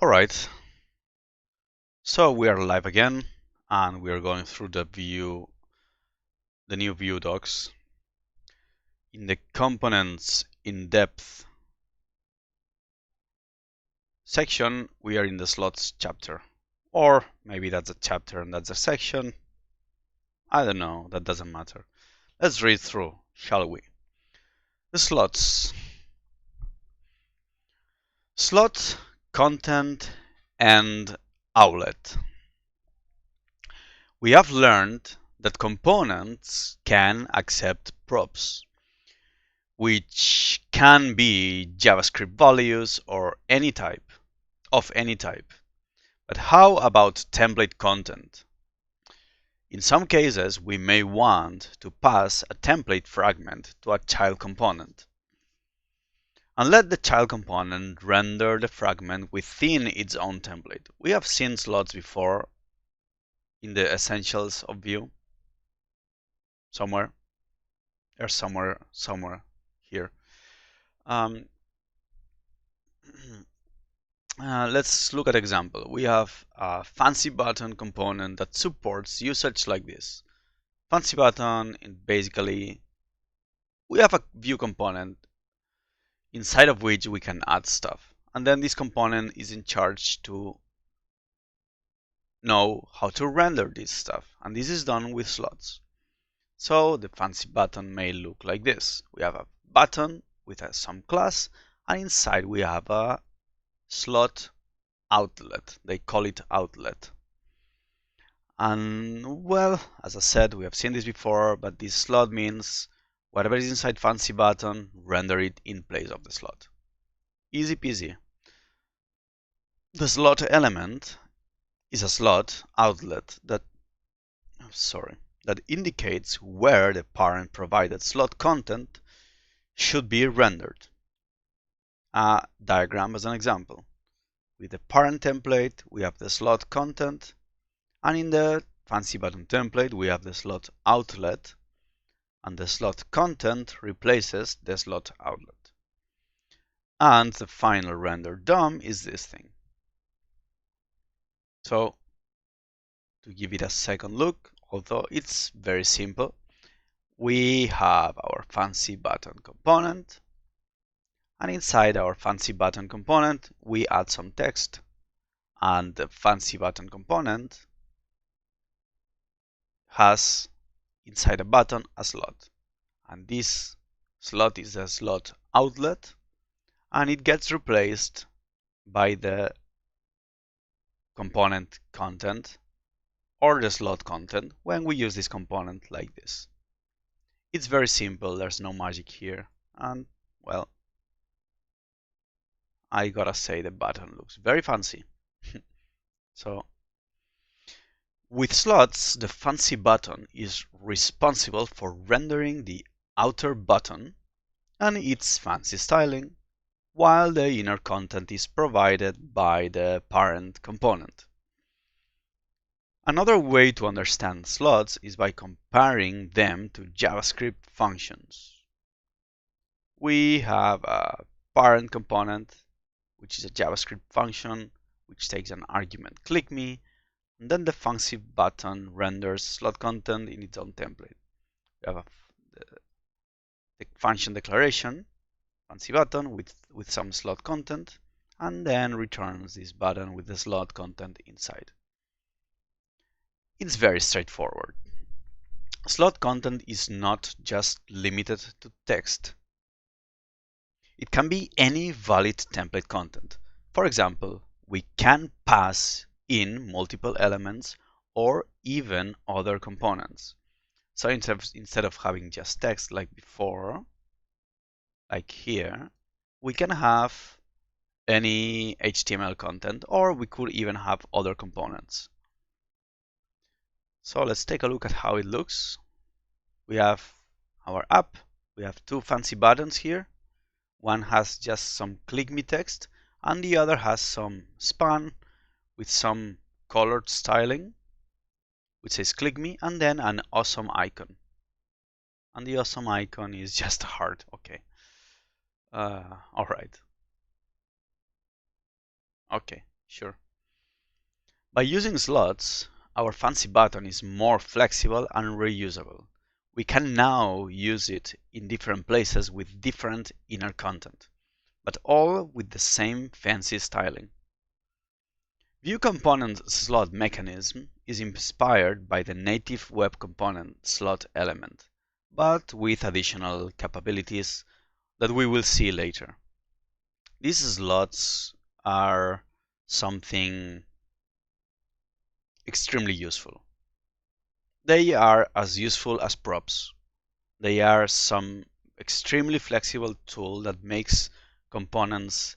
Alright, so we are live again and we are going through the new view docs. In the components in depth section, we are in the slots chapter. Or maybe that's a chapter and that's a section. I don't know, that doesn't matter. Let's read through, shall we? The slots. Slot, content, and outlet. We have learned that components can accept props, which can be JavaScript values or any type, of any type. But how about template content? In some cases, we may want to pass a template fragment to a child component and let the child component render the fragment within its own template. We have seen slots before in the essentials of Vue. Somewhere. There's somewhere here. Let's look at example. We have a fancy button component that supports usage like this. Fancy button, basically, we have a view component inside of which we can add stuff. And then this component is in charge to know how to render this stuff. And this is done with slots. So the fancy button may look like this. We have a button with some class, and inside we have a slot outlet. They call it outlet. And well, as I said, we have seen this before, but this slot means whatever is inside fancy button, render it in place of the slot. Easy peasy. The slot element is a slot outlet that indicates where the parent provided slot content should be rendered. A diagram as an example. With the parent template, we have the slot content, and in the fancy button template, we have the slot outlet, and the slot content replaces the slot outlet. And the final render DOM is this thing. So, to give it a second look, although it's very simple, we have our fancy button component, and inside our fancy button component, we add some text, and the fancy button component has inside a button a slot, and this slot is a slot outlet, and it gets replaced by the component content or the slot content when we use this component like this. It's very simple, there's no magic here, and well, I gotta say the button looks very fancy. So with slots, the fancy button is responsible for rendering the outer button and its fancy styling, while the inner content is provided by the parent component. Another way to understand slots is by comparing them to JavaScript functions. We have a parent component, which is a JavaScript function, which takes an argument click me, and then the fancy button renders slot content in its own template. We have the function declaration, fancy button with some slot content, and then returns this button with the slot content inside. It's very straightforward. Slot content is not just limited to text. It can be any valid template content. For example, we can pass in multiple elements or even other components. So instead of having just text like before, like here, we can have any HTML content, or we could even have other components. So let's take a look at how it looks. We have our app. We have two fancy buttons here. One has just some click me text, and the other has some span with some colored styling, which says click me, and then an awesome icon. And the awesome icon is just a heart. Okay. All right. Okay. Sure. By using slots, our fancy button is more flexible and reusable. We can now use it in different places with different inner content, but all with the same fancy styling. View component slot mechanism is inspired by the native web component slot element, but with additional capabilities that we will see later. These slots are something extremely useful. They are as useful as props. They are some extremely flexible tool that makes components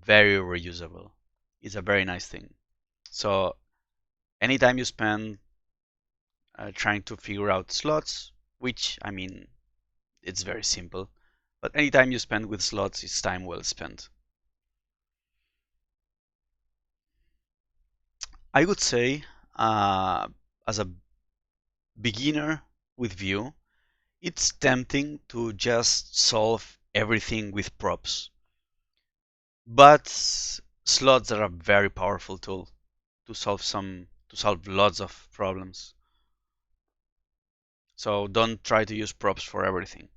very reusable. It's a very nice thing. So anytime you spend trying to figure out slots, which I mean, it's very simple, but anytime you spend with slots, it's time well spent. I would say, as a beginner with Vue, it's tempting to just solve everything with props. But slots are a very powerful tool to solve lots of problems. So don't try to use props for everything.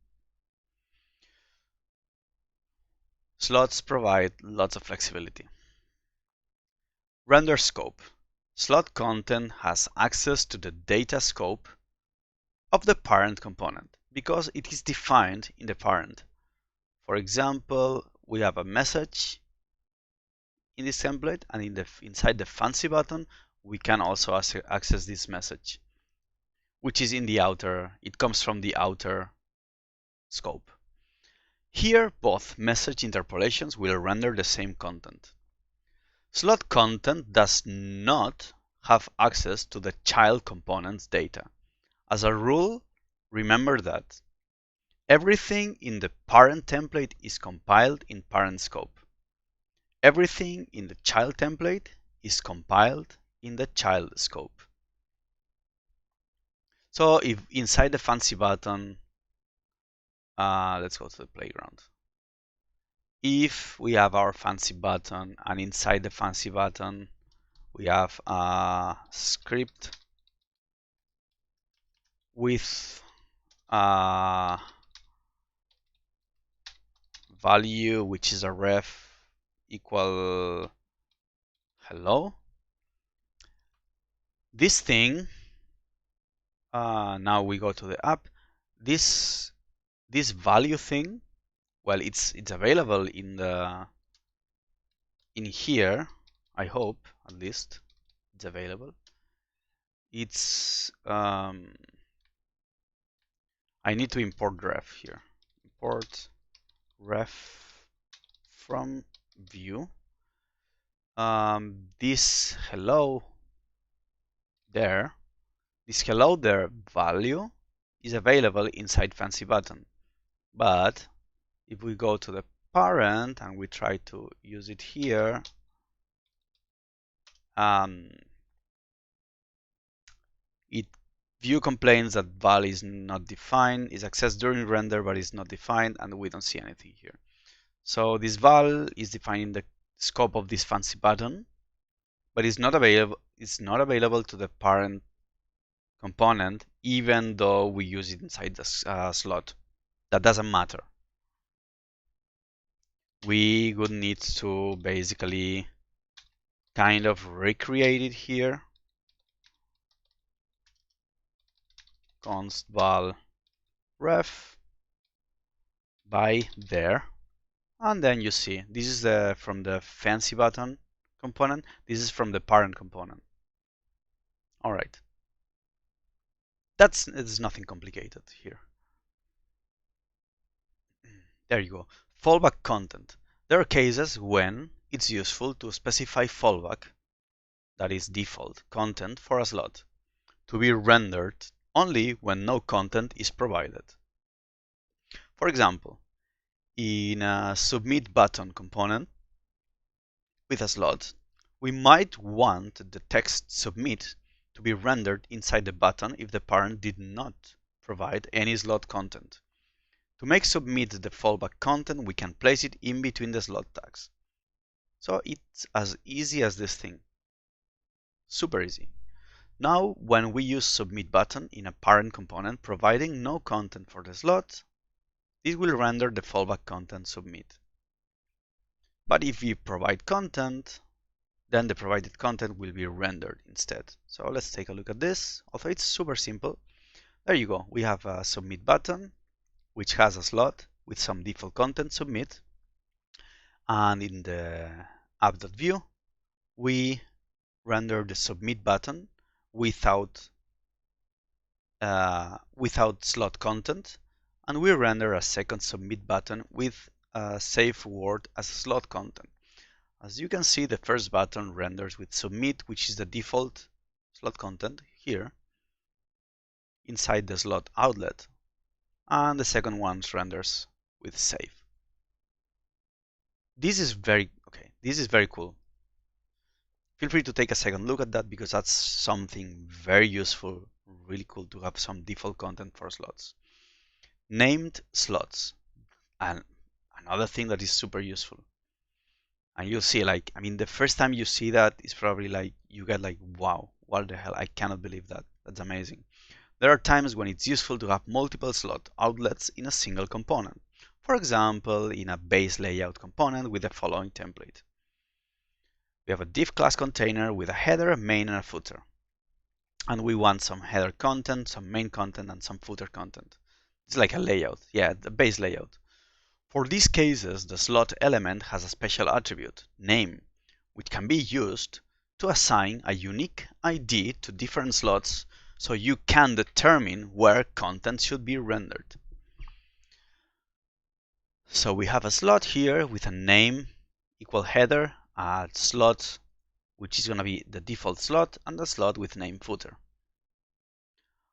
Slots provide lots of flexibility. Render scope. Slot content has access to the data scope of the parent component because it is defined in the parent. For example, we have a message in this template, and inside the fancy button, we can also access this message, which is in the outer, it comes from the outer scope. Here, both message interpolations will render the same content. Slot content does not have access to the child component's data. As a rule, remember that everything in the parent template is compiled in parent scope. Everything in the child template is compiled in the child scope. So if inside the fancy button, let's go to the playground. If we have our fancy button and inside the fancy button we have a script with a value which is a ref equal hello, this thing, now we go to the app, this value thing, well, it's available in here. I hope at least it's available. It's I need to import ref here. Import ref from Vue. This hello there, value is available inside fancy button, but if we go to the parent and we try to use it here, Vue complains that val is not defined, is accessed during render but is not defined, and we don't see anything here. So this val is defined in the scope of this fancy button, but it's not available to the parent component, even though we use it inside the slot. That doesn't matter. We would need to basically kind of recreate it here. Const val ref by there, and then you see this is from the fancy button component. This is from the parent component. All right, it's nothing complicated here. There you go. Fallback content. There are cases when it's useful to specify fallback, that is default content for a slot, to be rendered only when no content is provided. For example, in a submit button component with a slot, we might want the text submit to be rendered inside the button if the parent did not provide any slot content. To make submit the fallback content, we can place it in between the slot tags. So it's as easy as this thing. Super easy. Now, when we use submit button in a parent component, providing no content for the slot, it will render the fallback content submit. But if we provide content, then the provided content will be rendered instead. So let's take a look at this. Although it's super simple. There you go. We have a submit button, which has a slot with some default content submit. And in the app.view, we render the submit button without slot content, and we render a second submit button with a safe word as slot content. As you can see, the first button renders with submit, which is the default slot content here inside the slot outlet, and the second one renders with save. This is very cool. Feel free to take a second look at that, because that's something very useful, really cool to have some default content for slots. Named slots, and another thing that is super useful. And you'll see, like, I mean, the first time you see that is probably like, you get like, wow, what the hell, I cannot believe that. That's amazing. There are times when it's useful to have multiple slot outlets in a single component. For example, in a base layout component with the following template. We have a div class container with a header, a main, and a footer. And we want some header content, some main content, and some footer content. It's like a layout, yeah, the base layout. For these cases, the slot element has a special attribute, name, which can be used to assign a unique ID to different slots, so you can determine where content should be rendered. So we have a slot here with a name equal header, a slot which is going to be the default slot, and a slot with name footer.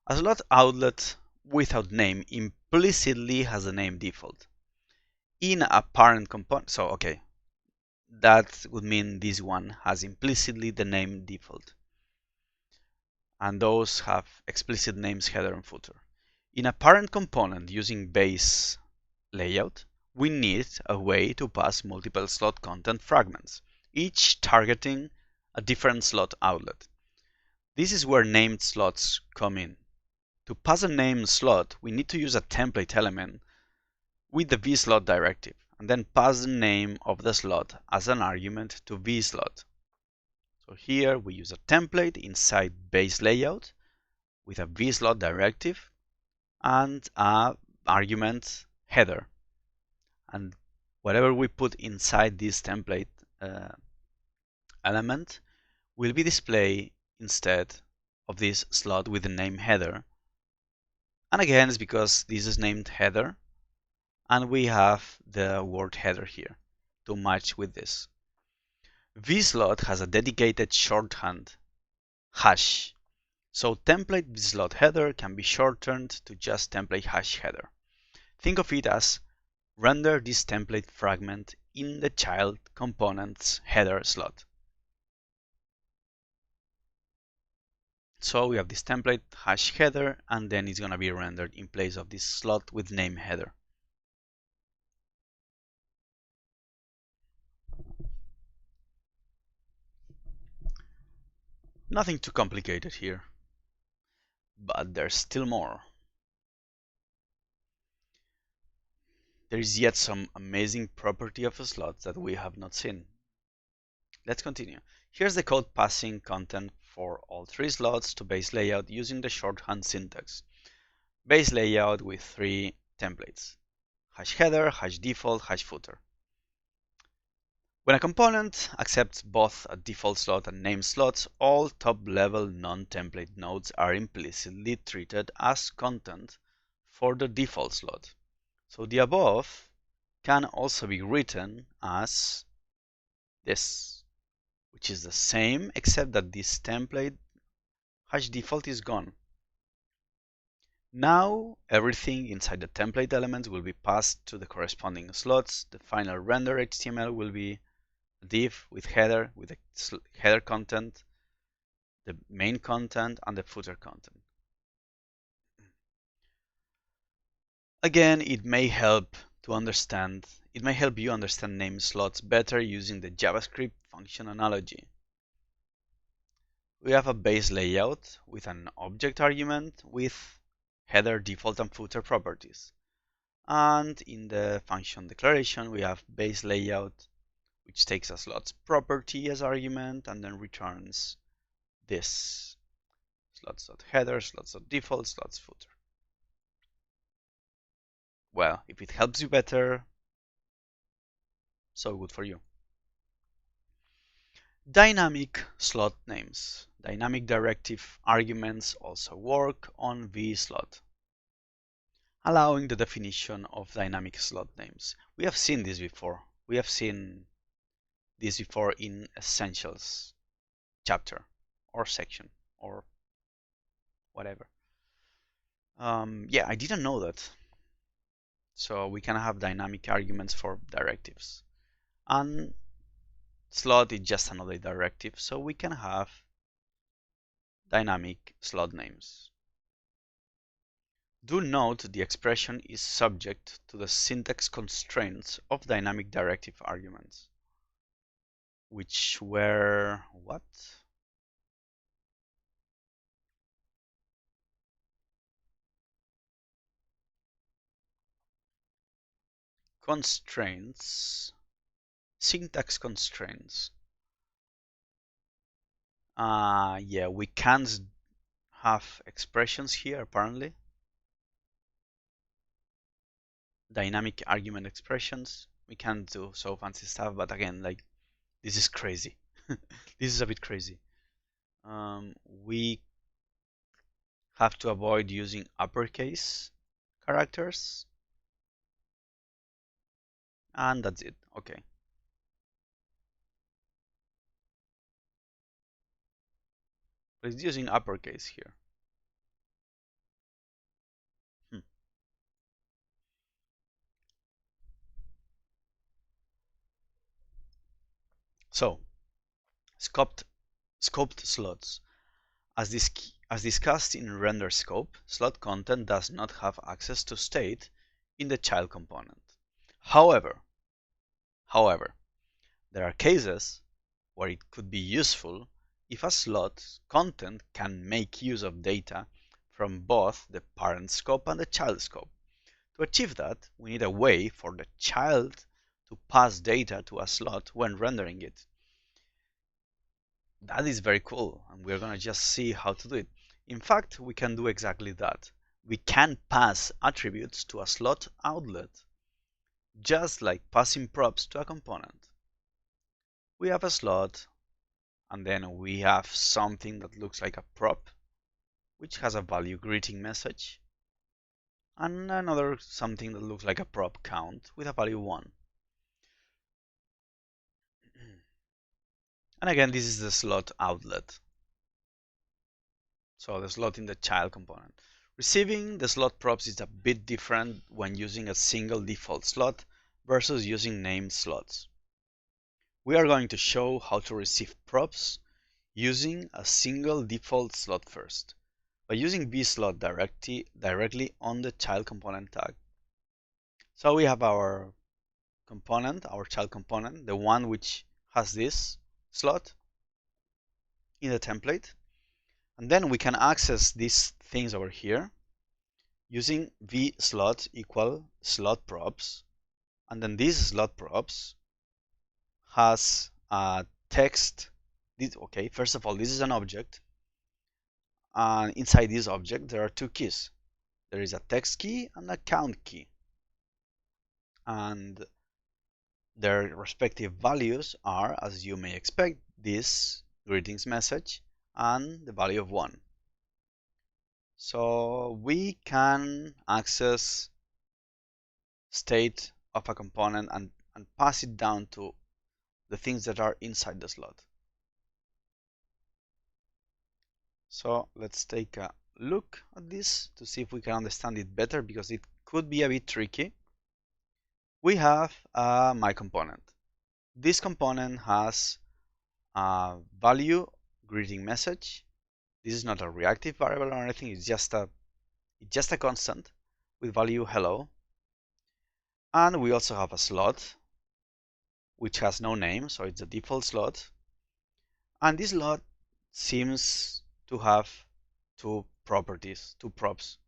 A slot outlet without name implicitly has a name default. In a parent component, so okay, that would mean this one has implicitly the name default. And those have explicit names header and footer. In a parent component using base layout, we need a way to pass multiple slot content fragments, each targeting a different slot outlet. This is where named slots come in. To pass a named slot, we need to use a template element with the vslot directive, and then pass the name of the slot as an argument to vslot. So here we use a template inside base layout with a vslot directive and a argument header. And whatever we put inside this template element will be displayed instead of this slot with the name header. And again, it's because this is named header, and we have the word header here to match with this. vslot has a dedicated shorthand hash, so template vslot header can be shortened to just template hash header. Think of it as render this template fragment in the child component's header slot. So we have this template hash header, and then it's going to be rendered in place of this slot with name header. Nothing too complicated here, but there's still more. There is yet some amazing property of a slot that we have not seen. Let's continue. Here's the code passing content for all three slots to base layout using the shorthand syntax. Base layout with three templates: hash header, hash default, hash footer. When a component accepts both a default slot and name slots, all top-level non-template nodes are implicitly treated as content for the default slot. So the above can also be written as this, which is the same except that this template hash default is gone. Now everything inside the template elements will be passed to the corresponding slots. The final render HTML will be a div with header, with the header content, the main content, and the footer content. Again, it may help to understand it may help you understand name slots better using the JavaScript function analogy. We have a base layout with an object argument with header, default, and footer properties. And in the function declaration, we have base layout, which takes a slots property as argument and then returns this slots.header, slots.default, slots footer. Well, if it helps you better, so good for you. Dynamic slot names. Dynamic directive arguments also work on vslot, allowing the definition of dynamic slot names. We have seen this before. We have seen this before in Essentials chapter or section or whatever. Yeah, I didn't know that. So we can have dynamic arguments for directives. And slot is just another directive, so we can have dynamic slot names. Do note the expression is subject to the syntax constraints of dynamic directive arguments, which were what? Constraints, syntax constraints. Yeah, we can't have expressions here apparently. Dynamic argument expressions. We can't do so fancy stuff, but again, like, this is crazy. This is a bit crazy. We have to avoid using uppercase characters. And that's it. Okay. But it's using uppercase here. Hmm. So, scoped slots. As discussed in render scope, slot content does not have access to state in the child component. However, there are cases where it could be useful if a slot's content can make use of data from both the parent scope and the child scope. To achieve that, we need a way for the child to pass data to a slot when rendering it. That is very cool, and we're going to just see how to do it. In fact, we can do exactly that. We can pass attributes to a slot outlet, just like passing props to a component. We have a slot, and then we have something that looks like a prop, which has a value greeting message, and another something that looks like a prop count with a value 1. And again, this is the slot outlet. So the slot in the child component. Receiving the slot props is a bit different when using a single default slot versus using named slots. We are going to show how to receive props using a single default slot first, by using vslot directly on the child component tag. So we have our component, our child component, the one which has this slot in the template. And then we can access these things over here using vslot equal slot props. And then this slot props has a text. Okay, first of all, this is an object. And inside this object, there are two keys. There is a text key and a count key. And their respective values are, as you may expect, this greetings message and the value of 1. So we can access state of a component and pass it down to the things that are inside the slot. So let's take a look at this to see if we can understand it better, because it could be a bit tricky. We have my component. This component has a value greeting message. This is not a reactive variable or anything. It's just a constant with value hello. And we also have a slot which has no name, so it's a default slot. And this slot seems to have two properties, two props.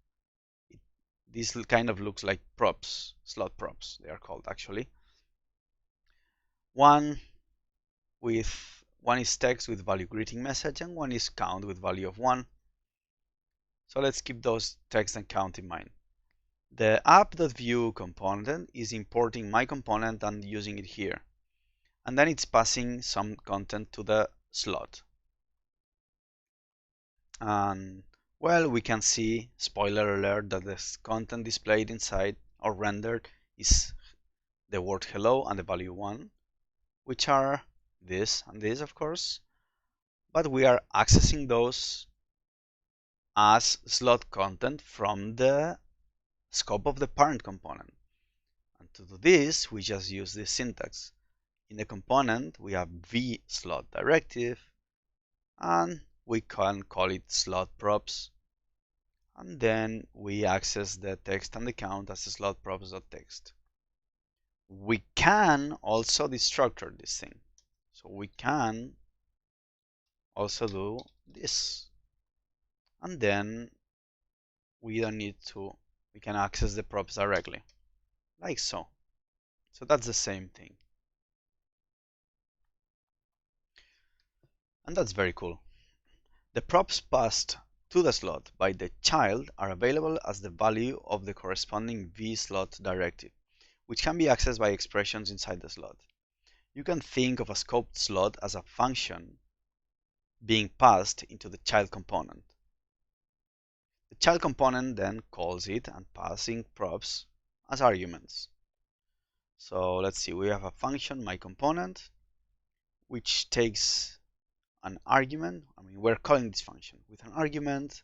This kind of looks like props, slot props, they are called actually. One is text with value greeting message, and one is count with value of 1. So let's keep those text and count in mind. The app.view component is importing my component and using it here. And then it's passing some content to the slot. And well, we can see, spoiler alert, that the content displayed inside or rendered is the word hello and the value 1, which are this and this, of course. But we are accessing those as slot content from the scope of the parent component. And to do this, we just use this syntax. In the component, we have vSlot directive, and we can call it slot props. And then we access the text and the count as slot props.text. We can also destructure this thing. So we can also do this. And then we don't need to, we can access the props directly, like so. So that's the same thing. And that's very cool. The props passed to the slot by the child are available as the value of the corresponding vSlot directive, which can be accessed by expressions inside the slot. You can think of a scoped slot as a function being passed into the child component. The child component then calls it and passing props as arguments. So let's see, we have a function, my component, which takes an argument. I mean, we're calling this function with an argument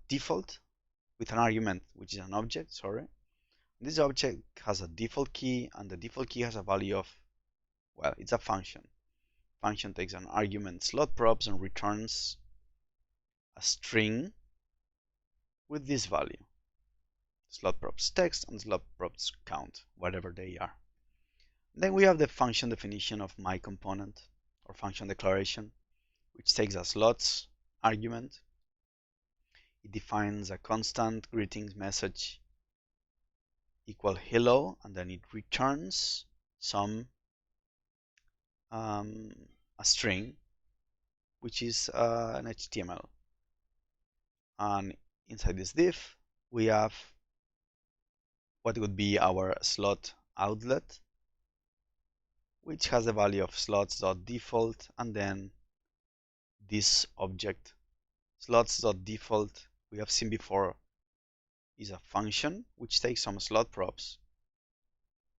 default, with an argument which is an object, sorry. This object has a default key, and the default key has a value of, well, it's a function. Function takes an argument slot props and returns a string with this value. Slot props text and slot props count, whatever they are. Then we have the function definition of my component, or function declaration, which takes a slots argument. It defines a constant greetings message equal hello, and then it returns some a string, which is an HTML. And inside this div, we have what would be our slot outlet, which has the value of slots.default, and then this object slots.default we have seen before is a function which takes some slot props,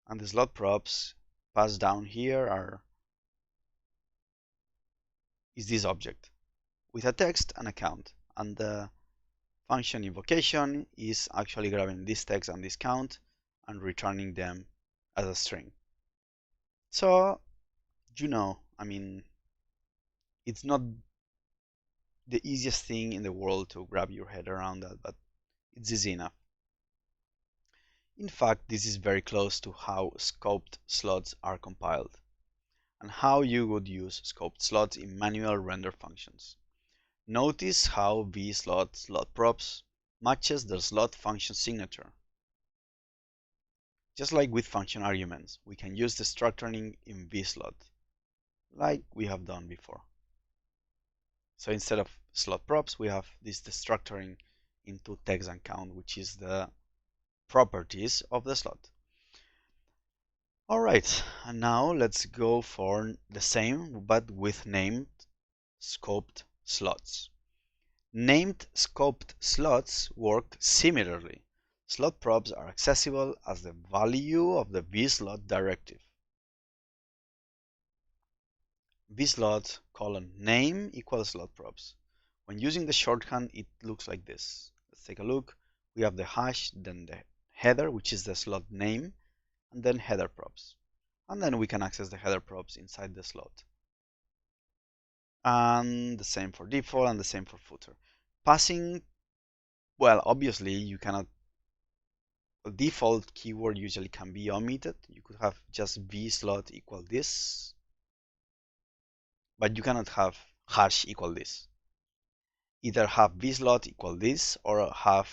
and the slot props passed down here is this object with a text and a count, and the function invocation is actually grabbing this text and this count and returning them as a string. So, I mean, it's not the easiest thing in the world to grab your head around that, but it's easy enough. In fact, this is very close to how scoped slots are compiled, and how you would use scoped slots in manual render functions. Notice how vSlot slot props matches the slot function signature. Just like with function arguments, we can use destructuring in vSlot, like we have done before. So instead of slot props, we have this destructuring into text and count, which is the properties of the slot. Alright, and now let's go for the same but with named scoped slots. Named scoped slots work similarly. Slot props are accessible as the value of the vSlot directive. vSlot :name equals slot props. When using the shorthand, it looks like this. Let's take a look. We have the hash, then the header, which is the slot name, and then header props. And then we can access the header props inside the slot. And the same for default and the same for footer. Passing, well, obviously you cannot A default keyword usually can be omitted. You could have just v slot equal this, but you cannot have hash equal this. Either have v slot equal this or have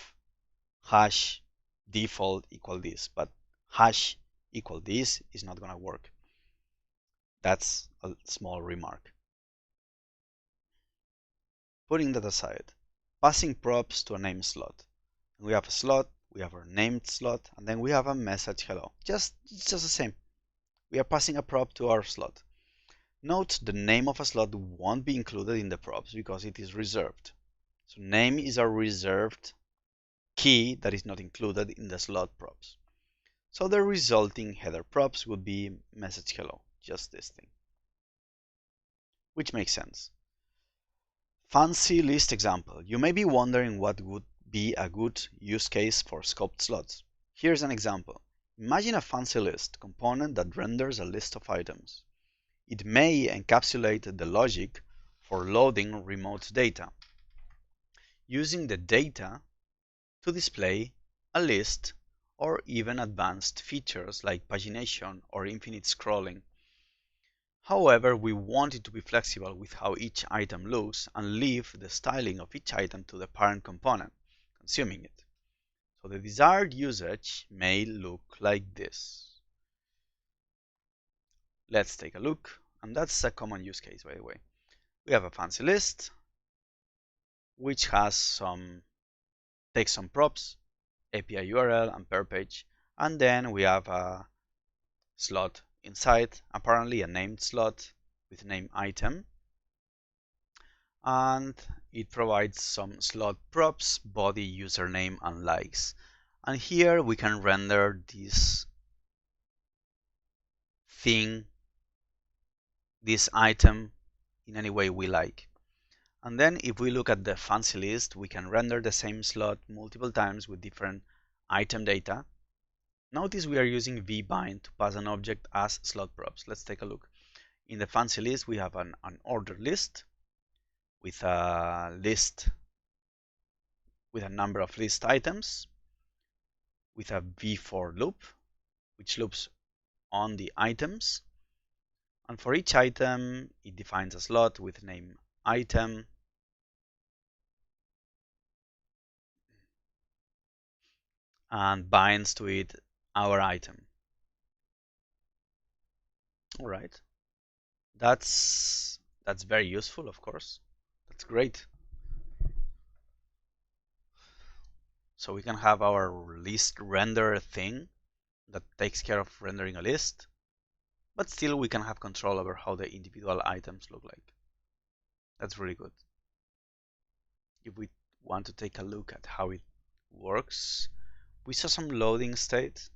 hash default equal this, but hash equal this is not going to work. That's a small remark. Putting that aside, passing props to a name slot. We have a slot, we have our named slot, and then we have a message hello. It's just the same. We are passing a prop to our slot. Note the name of a slot won't be included in the props because it is reserved. So name is a reserved key that is not included in the slot props. So the resulting header props would be message hello, just this thing. Which makes sense. Fancy list example. You may be wondering what would be a good use case for scoped slots. Here's an example. Imagine a fancy list component that renders a list of items. It may encapsulate the logic for loading remote data, using the data to display a list or even advanced features like pagination or infinite scrolling. However, we want it to be flexible with how each item looks and leave the styling of each item to the parent component, consuming it. So the desired usage may look like this. Let's take a look, and that's a common use case, by the way. We have a fancy list, which has takes some props, API URL and per page, and then we have a slot inside, apparently a named slot with name item, and it provides some slot props, body, username, and likes. And here we can render this thing, this item, in any way we like. And then if we look at the fancy list, we can render the same slot multiple times with different item data. Notice we are using vbind to pass an object as slot props. Let's take a look. In the fancy list, we have an ordered list with a list with a number of list items, with a v-for loop, which loops on the items. And for each item, it defines a slot with name item, and binds to it our item. All right, that's very useful, of course. That's great. So we can have our list render thing that takes care of rendering a list, but still we can have control over how the individual items look like. That's really good. If we want to take a look at how it works, we saw some loading state.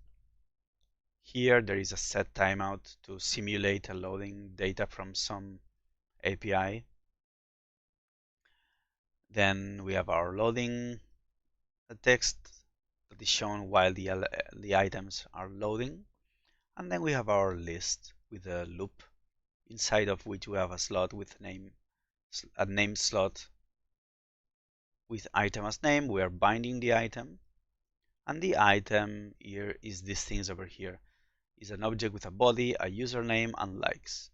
Here there is a set timeout to simulate a loading data from some API. Then we have our loading text that is shown while the items are loading. And then we have our list with a loop, inside of which we have a slot with a name slot with item as name. We are binding the item, and the item here is these things over here. Is an object with a body, a username, and likes.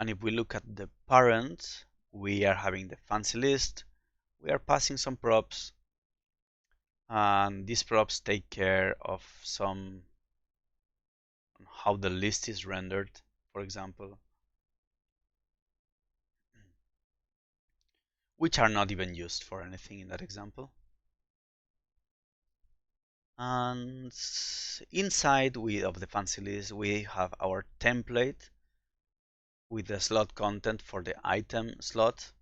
And if we look at the parent, we are having the fancy list. We are passing some props, and these props take care of some how the list is rendered, for example, which are not even used for anything in that example. And inside of the fancy list, we have our template with the slot content for the item slot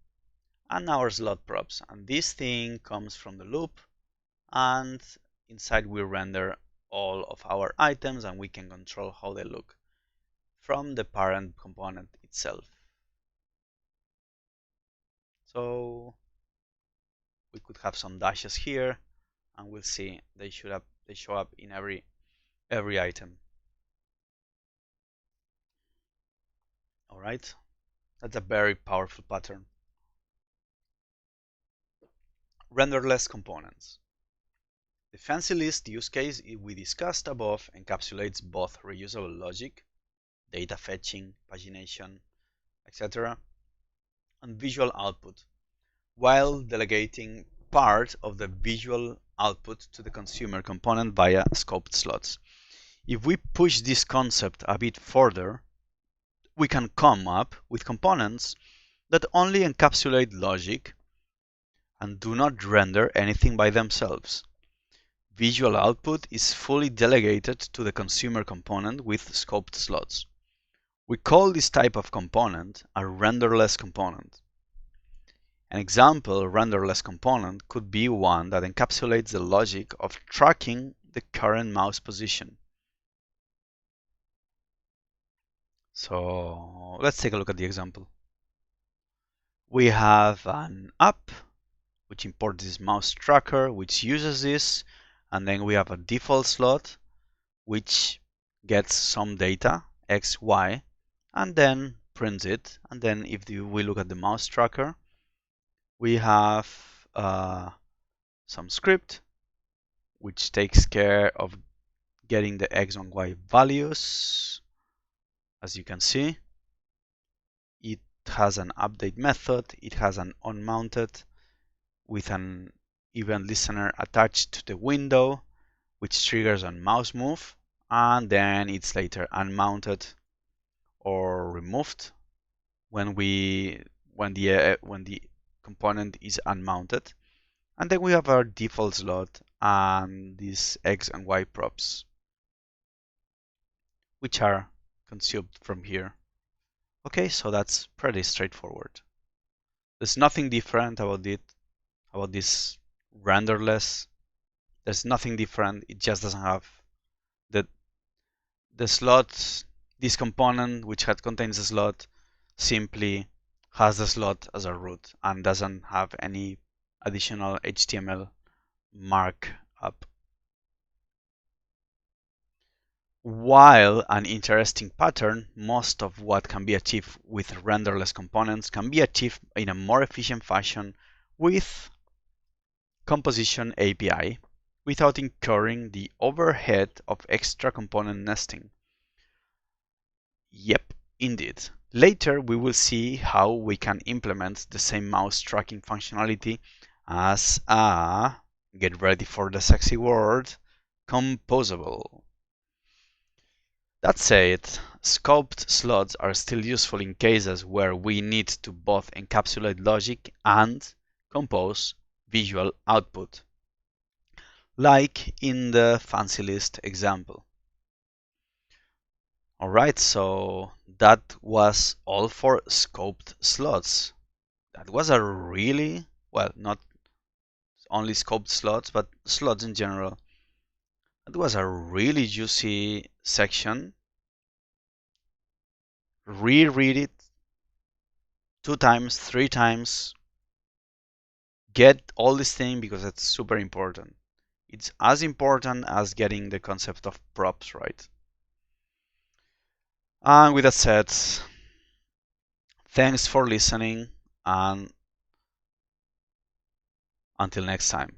and our slot props. And this thing comes from the loop, and inside we render all of our items, and we can control how they look from the parent component itself. So we could have some dashes here, and we'll see they show up in every item. All right, that's a very powerful pattern. Renderless components. The fancy list use case we discussed above encapsulates both reusable logic, data fetching, pagination, etc., and visual output, while delegating part of the visual output to the consumer component via scoped slots. If we push this concept a bit further, we can come up with components that only encapsulate logic and do not render anything by themselves. Visual output is fully delegated to the consumer component with scoped slots. We call this type of component a renderless component. An example renderless component could be one that encapsulates the logic of tracking the current mouse position. So let's take a look at the example. We have an app which imports this mouse tracker, which uses this, and then we have a default slot which gets some data, x, y, and then prints it. And then if we look at the mouse tracker, we have some script which takes care of getting the x and y values. As you can see, it has an update method, it has an onMounted with an event listener attached to the window, which triggers on mouse move, and then it's later unmounted or removed when the component is unmounted. And then we have our default slot and these x and y props, which are consumed from here. Okay, so that's pretty straightforward. There's nothing different about this renderless. There's nothing different. It just doesn't have the slot. This component, which contains a slot, simply has the slot as a root and doesn't have any additional HTML markup. While an interesting pattern, most of what can be achieved with renderless components can be achieved in a more efficient fashion with Composition API without incurring the overhead of extra component nesting. Yep, indeed. Later we will see how we can implement the same mouse tracking functionality as a, get ready for the sexy word, composable. That said, scoped slots are still useful in cases where we need to both encapsulate logic and compose visual output, like in the fancy list example. Alright, so that was all for scoped slots. That was a really, well, not only scoped slots, but slots in general. It was a really juicy section. Reread it 2 times, 3 times. Get all this thing because it's super important. It's as important as getting the concept of props right. And with that said, thanks for listening and until next time.